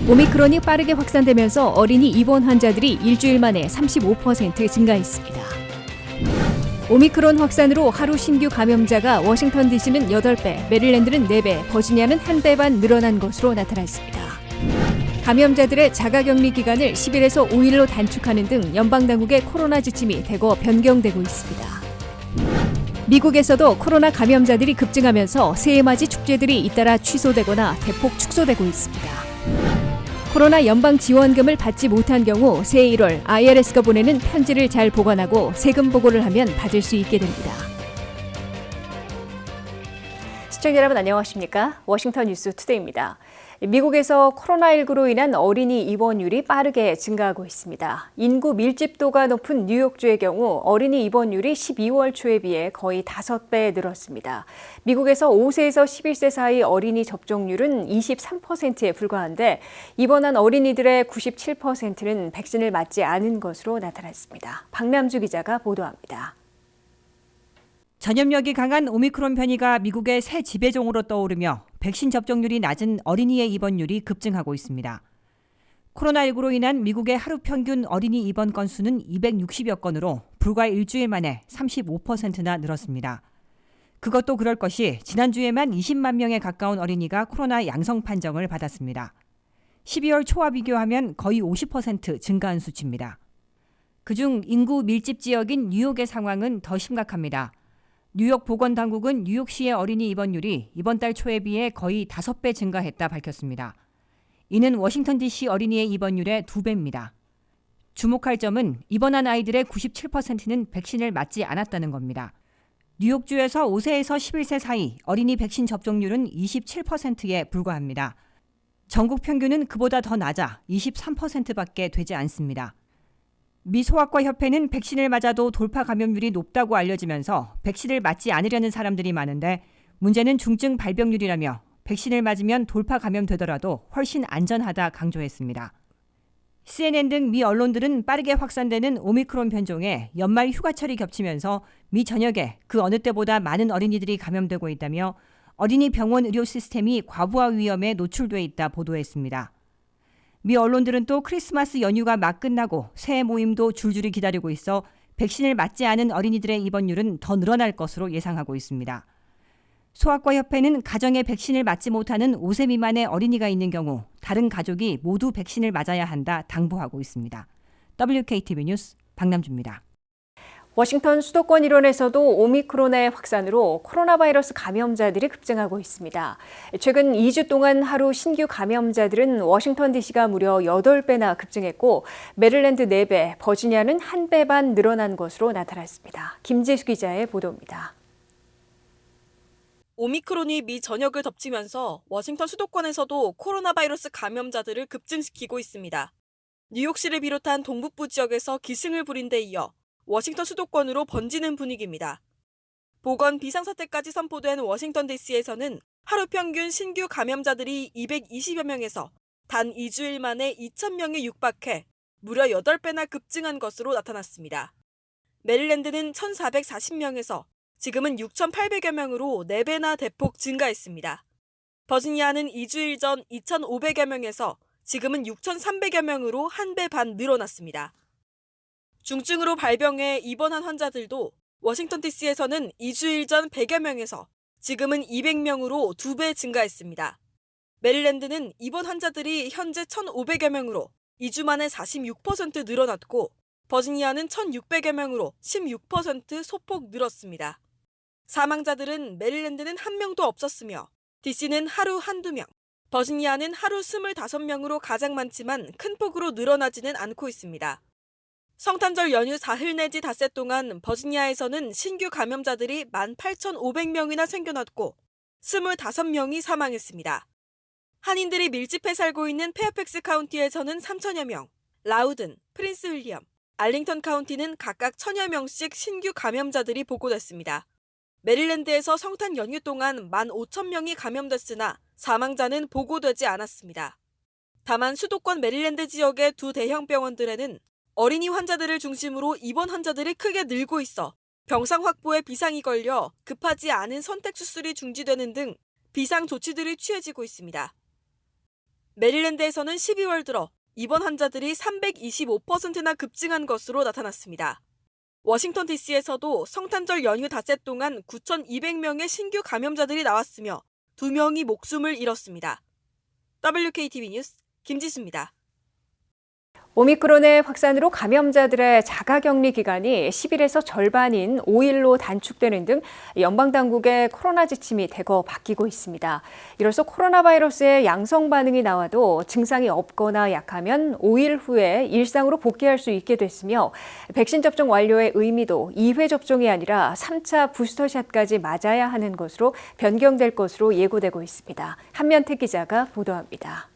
오미크론이 빠르게 확산되면서 어린이 입원 환자들이 일주일 만에 35% 증가했습니다. 오미크론 확산으로 하루 신규 감염자가 워싱턴 DC는 8배, 메릴랜드는 4배, 버지니아는 1배 반 늘어난 것으로 나타났습니다. 감염자들의 자가격리 기간을 10일에서 5일로 단축하는 등 연방당국의 코로나 지침이 대거 변경되고 있습니다. 미국에서도 코로나 감염자들이 급증하면서 새해맞이 축제들이 잇따라 취소되거나 대폭 축소되고 있습니다. 코로나 연방 지원금을 받지 못한 경우 새해 1월 IRS가 보내는 편지를 잘 보관하고 세금 보고를 하면 받을 수 있게 됩니다. 시청자 여러분 안녕하십니까? 워싱턴 뉴스 투데이입니다. 미국에서 코로나19로 인한 어린이 입원율이 빠르게 증가하고 있습니다. 인구 밀집도가 높은 뉴욕주의 경우 어린이 입원율이 12월 초에 비해 거의 5배 늘었습니다. 미국에서 5세에서 11세 사이 어린이 접종률은 23%에 불과한데 입원한 어린이들의 97%는 백신을 맞지 않은 것으로 나타났습니다. 박남주 기자가 보도합니다. 전염력이 강한 오미크론 변이가 미국의 새 지배종으로 떠오르며 백신 접종률이 낮은 어린이의 입원율이 급증하고 있습니다. 코로나19로 인한 미국의 하루 평균 어린이 입원 건수는 260여 건으로 불과 일주일 만에 35%나 늘었습니다. 그것도 그럴 것이 지난주에만 20만 명에 가까운 어린이가 코로나 양성 판정을 받았습니다. 12월 초와 비교하면 거의 50% 증가한 수치입니다. 그중 인구 밀집 지역인 뉴욕의 상황은 더 심각합니다. 뉴욕 보건당국은 뉴욕시의 어린이 입원율이 이번 달 초에 비해 거의 5배 증가했다 밝혔습니다. 이는 워싱턴 DC 어린이의 입원율의 2배입니다. 주목할 점은 입원한 아이들의 97%는 백신을 맞지 않았다는 겁니다. 뉴욕주에서 5세에서 11세 사이 어린이 백신 접종률은 27%에 불과합니다. 전국 평균은 그보다 더 낮아 23%밖에 되지 않습니다. 미 소아과 협회는 백신을 맞아도 돌파 감염률이 높다고 알려지면서 백신을 맞지 않으려는 사람들이 많은데 문제는 중증 발병률이라며 백신을 맞으면 돌파 감염되더라도 훨씬 안전하다 강조했습니다. CNN 등 미 언론들은 빠르게 확산되는 오미크론 변종에 연말 휴가철이 겹치면서 미 전역에 그 어느 때보다 많은 어린이들이 감염되고 있다며 어린이 병원 의료 시스템이 과부하 위험에 노출돼 있다 보도했습니다. 미 언론들은 또 크리스마스 연휴가 막 끝나고 새해 모임도 줄줄이 기다리고 있어 백신을 맞지 않은 어린이들의 입원율은 더 늘어날 것으로 예상하고 있습니다. 소아과 협회는 가정에 백신을 맞지 못하는 5세 미만의 어린이가 있는 경우 다른 가족이 모두 백신을 맞아야 한다 당부하고 있습니다. WKTV 뉴스 박남주입니다. 워싱턴 수도권 일원에서도 오미크론의 확산으로 코로나 바이러스 감염자들이 급증하고 있습니다. 최근 2주 동안 하루 신규 감염자들은 워싱턴 DC가 무려 8배나 급증했고 메릴랜드 4배, 버지니아는 1배 반 늘어난 것으로 나타났습니다. 김재수 기자의 보도입니다. 오미크론이 미 전역을 덮치면서 워싱턴 수도권에서도 코로나 바이러스 감염자들을 급증시키고 있습니다. 뉴욕시를 비롯한 동북부 지역에서 기승을 부린 데 이어 워싱턴 수도권으로 번지는 분위기입니다. 보건 비상사태까지 선포된 워싱턴 DC에서는 하루 평균 신규 감염자들이 220여 명에서 단 2주일 만에 2,000명에 육박해 무려 8배나 급증한 것으로 나타났습니다. 메릴랜드는 1,440명에서 지금은 6,800여 명으로 4배나 대폭 증가했습니다. 버지니아는 2주일 전 2,500여 명에서 지금은 6,300여 명으로 1배 반 늘어났습니다. 중증으로 발병해 입원한 환자들도 워싱턴 DC에서는 2주일 전 100여 명에서 지금은 200명으로 2배 증가했습니다. 메릴랜드는 입원 환자들이 현재 1,500여 명으로 2주 만에 46% 늘어났고 버지니아는 1,600여 명으로 16% 소폭 늘었습니다. 사망자들은 메릴랜드는 1명도 없었으며 DC는 하루 1~2명, 버지니아는 하루 25명으로 가장 많지만 큰 폭으로 늘어나지는 않고 있습니다. 성탄절 연휴 사흘 내지 닷새 동안 버지니아에서는 신규 감염자들이 18,500명이나 생겨났고 25명이 사망했습니다. 한인들이 밀집해 살고 있는 페어팩스 카운티에서는 3,000여 명, 라우든, 프린스 윌리엄, 알링턴 카운티는 각각 1,000여 명씩 신규 감염자들이 보고됐습니다. 메릴랜드에서 성탄 연휴 동안 15,000명이 감염됐으나 사망자는 보고되지 않았습니다. 다만 수도권 메릴랜드 지역의 두 대형 병원들에는 어린이 환자들을 중심으로 입원 환자들이 크게 늘고 있어 병상 확보에 비상이 걸려 급하지 않은 선택 수술이 중지되는 등 비상 조치들이 취해지고 있습니다. 메릴랜드에서는 12월 들어 입원 환자들이 325%나 급증한 것으로 나타났습니다. 워싱턴 DC에서도 성탄절 연휴 닷새 동안 9,200명의 신규 감염자들이 나왔으며 2명이 목숨을 잃었습니다. WKTV 뉴스 김지수입니다. 오미크론의 확산으로 감염자들의 자가격리 기간이 10일에서 절반인 5일로 단축되는 등 연방당국의 코로나 지침이 대거 바뀌고 있습니다. 이로써 코로나 바이러스의 양성 반응이 나와도 증상이 없거나 약하면 5일 후에 일상으로 복귀할 수 있게 됐으며 백신 접종 완료의 의미도 2회 접종이 아니라 3차 부스터샷까지 맞아야 하는 것으로 변경될 것으로 예고되고 있습니다. 한면택 기자가 보도합니다.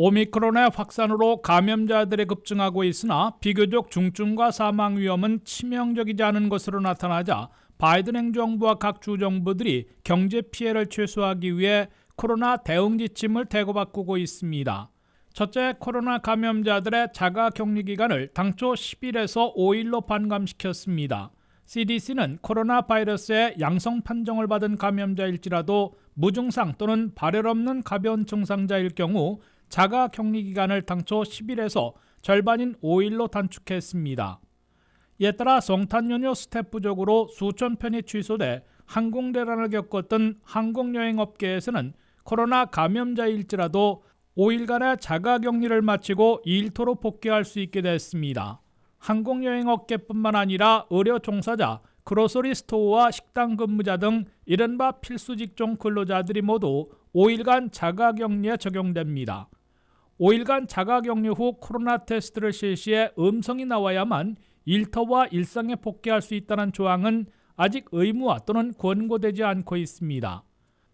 오미크론의 확산으로 감염자들이 급증하고 있으나 비교적 중증과 사망 위험은 치명적이지 않은 것으로 나타나자 바이든 행정부와 각 주정부들이 경제 피해를 최소화하기 위해 코로나 대응 지침을 대거 바꾸고 있습니다. 첫째, 코로나 감염자들의 자가격리 기간을 당초 10일에서 5일로 반감시켰습니다. CDC는 코로나 바이러스의 양성 판정을 받은 감염자일지라도 무증상 또는 발열 없는 가벼운 증상자일 경우 자가격리 기간을 당초 10일에서 절반인 5일로 단축했습니다. 이에 따라 성탄 연휴 스텝 부족으로 수천 편이 취소돼 항공대란을 겪었던 항공여행업계에서는 코로나 감염자일지라도 5일간의 자가격리를 마치고 일터로 복귀할 수 있게 됐습니다. 항공여행업계뿐만 아니라 의료 종사자, 그로서리 스토어와 식당 근무자 등 이른바 필수 직종 근로자들이 모두 5일간 자가격리에 적용됩니다. 5일간 자가격리 후 코로나 테스트를 실시해 음성이 나와야만 일터와 일상에 복귀할 수 있다는 조항은 아직 의무화 또는 권고되지 않고 있습니다.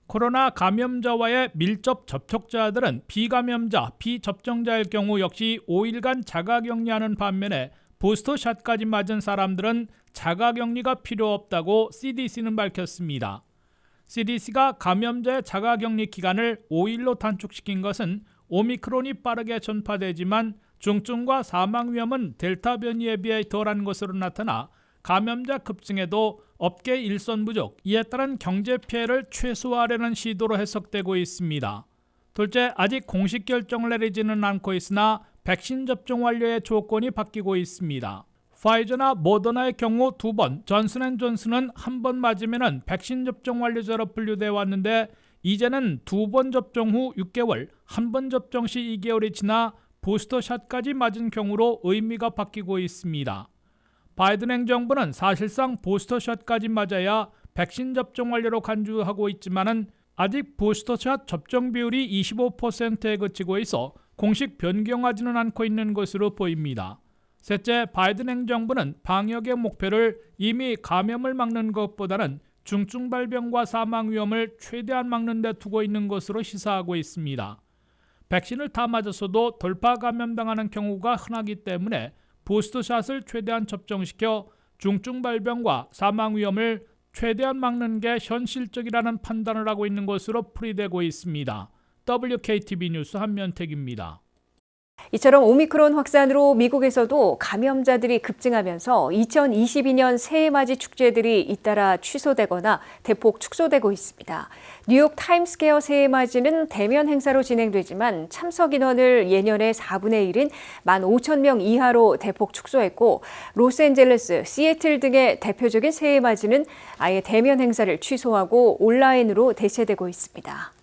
코로나 감염자와의 밀접 접촉자들은 비감염자, 비접종자일 경우 역시 5일간 자가격리하는 반면에 부스터샷까지 맞은 사람들은 자가격리가 필요 없다고 CDC는 밝혔습니다. CDC가 감염자의 자가격리 기간을 5일로 단축시킨 것은 오미크론이 빠르게 전파되지만 중증과 사망 위험은 델타 변이에 비해 덜한 것으로 나타나 감염자 급증에도 업계 일선 부족, 이에 따른 경제 피해를 최소화하려는 시도로 해석되고 있습니다. 둘째, 아직 공식 결정을 내리지는 않고 있으나 백신 접종 완료의 조건이 바뀌고 있습니다. 파이저나 모더나의 경우 2번, 존슨앤존슨은 1번 맞으면 백신 접종 완료자로 분류되어 왔는데 이제는 2번 접종 후 6개월, 1번 접종 시 2개월이 지나 부스터샷까지 맞은 경우로 의미가 바뀌고 있습니다. 바이든 행정부는 사실상 부스터샷까지 맞아야 백신 접종 완료로 간주하고 있지만은 아직 부스터샷 접종 비율이 25%에 그치고 있어 공식 변경하지는 않고 있는 것으로 보입니다. 셋째, 바이든 행정부는 방역의 목표를 이미 감염을 막는 것보다는 중증 발병과 사망 위험을 최대한 막는 데 두고 있는 것으로 시사하고 있습니다. 백신을 다 맞았어도 돌파 감염당하는 경우가 흔하기 때문에 부스터샷을 최대한 접종시켜 중증 발병과 사망 위험을 최대한 막는 게 현실적이라는 판단을 하고 있는 것으로 풀이되고 있습니다. WKTV 뉴스 한면택입니다. 이처럼 오미크론 확산으로 미국에서도 감염자들이 급증하면서 2022년 새해맞이 축제들이 잇따라 취소되거나 대폭 축소되고 있습니다. 뉴욕 타임스퀘어 새해맞이는 대면 행사로 진행되지만 참석 인원을 예년의 4분의 1인 15,000명 이하로 대폭 축소했고 로스앤젤레스, 시애틀 등의 대표적인 새해맞이는 아예 대면 행사를 취소하고 온라인으로 대체되고 있습니다.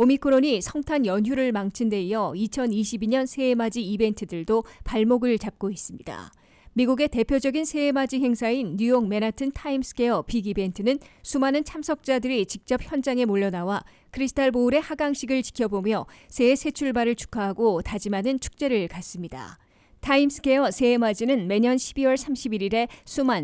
오미크론이 성탄 연휴를 망친 데 이어 2022년 새해맞이 이벤트들도 발목을 잡고 있습니다. 미국의 대표적인 새해맞이 행사인 뉴욕 맨하튼 타임스퀘어 빅 이벤트는 수많은 참석자들이 직접 현장에 몰려나와 크리스탈 보울의 하강식을 지켜보며 새해 새 출발을 축하하고 다짐하는 축제를 갖습니다. 타임스퀘어 새해맞이는 매년 12월 31일에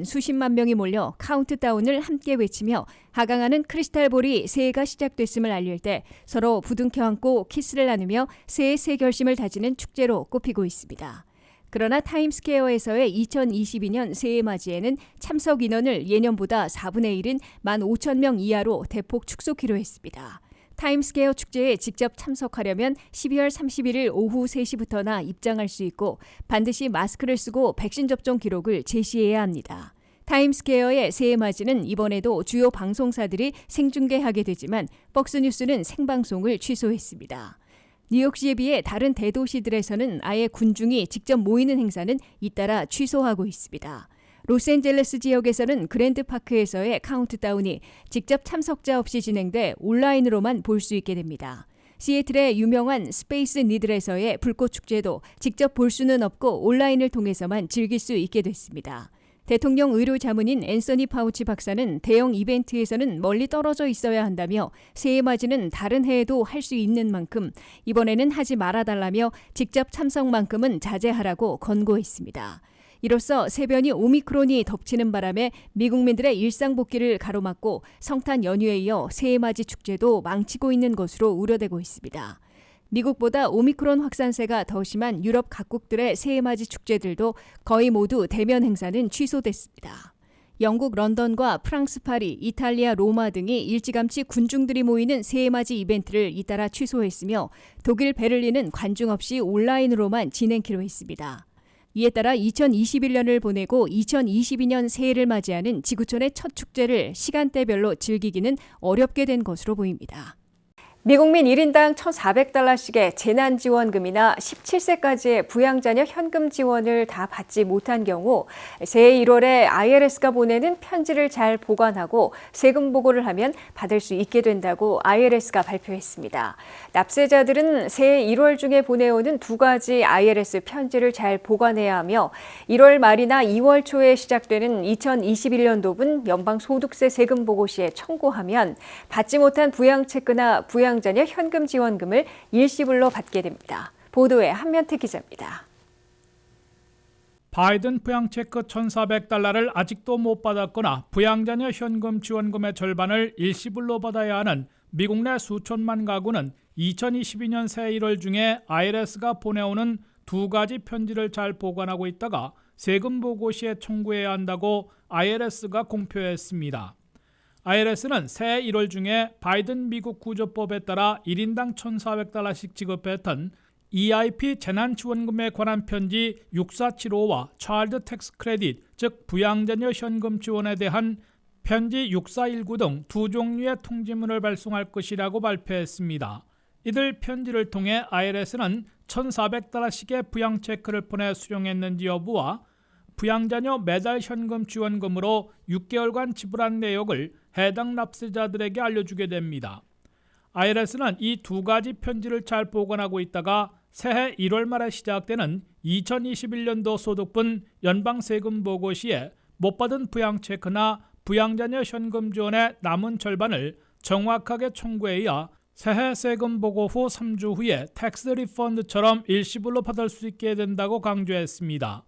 수십만 명이 몰려 카운트다운을 함께 외치며 하강하는 크리스탈 볼이 새해가 시작됐음을 알릴 때 서로 부둥켜 안고 키스를 나누며 새해 새 결심을 다지는 축제로 꼽히고 있습니다. 그러나 타임스퀘어에서의 2022년 새해맞이에는 참석 인원을 예년보다 4분의 1인 15,000명 이하로 대폭 축소키로 했습니다. 타임스퀘어 축제에 직접 참석하려면 12월 31일 오후 3시부터나 입장할 수 있고 반드시 마스크를 쓰고 백신 접종 기록을 제시해야 합니다. 타임스퀘어의 새해 맞이는 이번에도 주요 방송사들이 생중계하게 되지만 폭스뉴스는 생방송을 취소했습니다. 뉴욕시에 비해 다른 대도시들에서는 아예 군중이 직접 모이는 행사는 잇따라 취소하고 있습니다. 로스앤젤레스 지역에서는 그랜드파크에서의 카운트다운이 직접 참석자 없이 진행돼 온라인으로만 볼 수 있게 됩니다. 시애틀의 유명한 스페이스 니들에서의 불꽃축제도 직접 볼 수는 없고 온라인을 통해서만 즐길 수 있게 됐습니다. 대통령 의료 자문인 앤서니 파우치 박사는 대형 이벤트에서는 멀리 떨어져 있어야 한다며 새해 맞이는 다른 해에도 할 수 있는 만큼 이번에는 하지 말아달라며 직접 참석만큼은 자제하라고 권고했습니다. 이로써 세변이 오미크론이 덮치는 바람에 미국민들의 일상 복귀를 가로막고 성탄 연휴에 이어 새해맞이 축제도 망치고 있는 것으로 우려되고 있습니다. 미국보다 오미크론 확산세가 더 심한 유럽 각국들의 새해맞이 축제들도 거의 모두 대면 행사는 취소됐습니다. 영국 런던과 프랑스 파리, 이탈리아 로마 등이 일찌감치 군중들이 모이는 새해맞이 이벤트를 잇따라 취소했으며 독일 베를린은 관중 없이 온라인으로만 진행키로 했습니다. 이에 따라 2021년을 보내고 2022년 새해를 맞이하는 지구촌의 첫 축제를 시간대별로 즐기기는 어렵게 된 것으로 보입니다. 미국민 1인당 $1,400씩의 재난지원금이나 17세까지의 부양자녀 현금 지원을 다 받지 못한 경우 새해 1월에 IRS가 보내는 편지를 잘 보관하고 세금 보고를 하면 받을 수 있게 된다고 IRS가 발표했습니다. 납세자들은 새해 1월 중에 보내오는 두 가지 IRS 편지를 잘 보관해야 하며 1월 말이나 2월 초에 시작되는 2021년도분 연방소득세 세금 보고 시에 청구하면 받지 못한 부양체크나 부양자녀 현금 지원금을 일시불로 받게 됩니다. 보도에 한면태 기자입니다. 바이든 부양체크 $1,400를 아직도 못 받았거나 부양자녀 현금 지원금의 절반을 일시불로 받아야 하는 미국 내 수천만 가구는 2022년 새해 1월 중에 IRS가 보내오는 두 가지 편지를 잘 보관하고 있다가 세금 보고 시에 청구해야 한다고 IRS가 공표했습니다. IRS는 새해 1월 중에 바이든 미국 구조법에 따라 1인당 $1,400씩 지급했던 EIP 재난지원금에 관한 편지 6475와 차일드 텍스 크레딧, 즉 부양자녀 현금 지원에 대한 편지 6419 등 두 종류의 통지문을 발송할 것이라고 발표했습니다. 이들 편지를 통해 IRS는 $1,400씩의 부양체크를 보내 수령했는지 여부와 부양자녀 매달 현금 지원금으로 6개월간 지불한 내역을 해당 납세자들에게 알려주게 됩니다. IRS는 이 두 가지 편지를 잘 보관하고 있다가 새해 1월 말에 시작되는 2021년도 소득분 연방세금 보고 시에 못 받은 부양체크나 부양자녀 현금 지원의 남은 절반을 정확하게 청구해야 새해 세금 보고 후 3주 후에 텍스 리펀드처럼 일시불로 받을 수 있게 된다고 강조했습니다.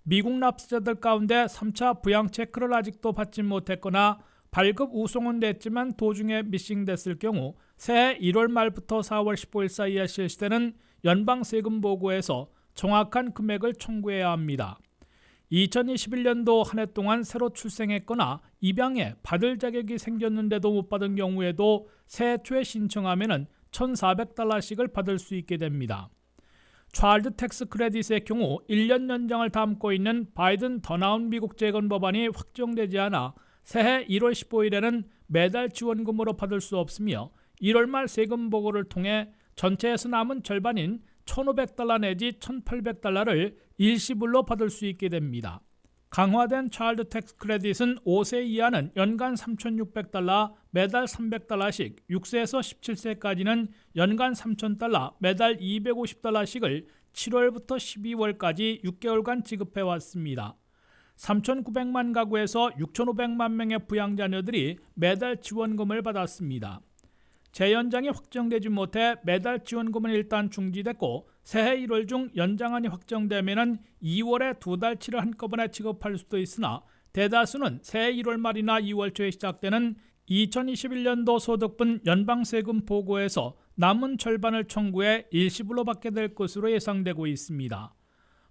미국 납세자들 가운데 3차 부양체크를 아직도 받지 못했거나 발급 우송은 됐지만 도중에 미싱됐을 경우 새해 1월 말부터 4월 15일 사이에 실시되는 연방세금 보고에서 정확한 금액을 청구해야 합니다. 2021년도 한 해 동안 새로 출생했거나 입양해 받을 자격이 생겼는데도 못 받은 경우에도 새해 초에 신청하면 $1,400씩을 받을 수 있게 됩니다. 차일드 텍스 크레딧의 경우 1년 연장을 담고 있는 바이든 더 나은 미국 재건 법안이 확정되지 않아 새해 1월 15일에는 매달 지원금으로 받을 수 없으며 1월 말 세금 보고를 통해 전체에서 남은 절반인 $1,500 내지 $1,800를 일시불로 받을 수 있게 됩니다. 강화된 차일드 텍스 크레딧은 5세 이하는 연간 $3,600, 매달 $300씩, 6세에서 17세까지는 연간 $3,000, 매달 $250씩을 7월부터 12월까지 6개월간 지급해 왔습니다. 3,900만 가구에서 6,500만 명의 부양자녀들이 매달 지원금을 받았습니다. 재연장이 확정되지 못해 매달 지원금은 일단 중지됐고 새해 1월 중 연장안이 확정되면 2월에 두 달치를 한꺼번에 지급할 수도 있으나 대다수는 새해 1월 말이나 2월 초에 시작되는 2021년도 소득분 연방세금 보고에서 남은 절반을 청구해 일시불로 받게 될 것으로 예상되고 있습니다.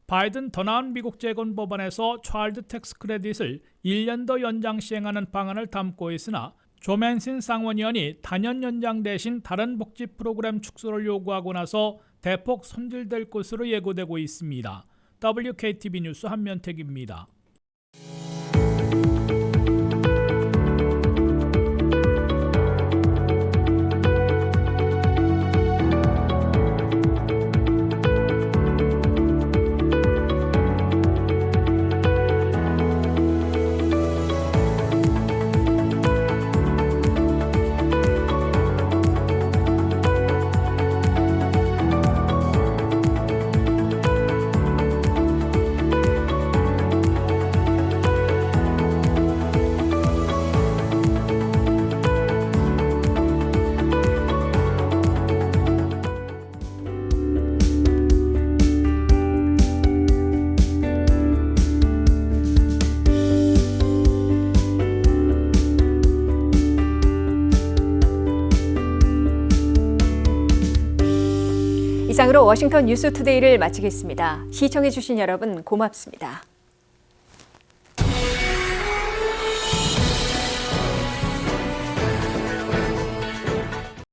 바이든 더 나은 미국 재건 법안에서 차일드 텍스 크레딧을 1년 더 연장 시행하는 방안을 담고 있으나 조 맨신 상원의원이 단연 연장 대신 다른 복지 프로그램 축소를 요구하고 나서 대폭 손질될 것으로 예고되고 있습니다. WKTV 뉴스 한면택입니다. 이상으로 워싱턴 뉴스 투데이를 마치겠습니다. 시청해주신 여러분 고맙습니다.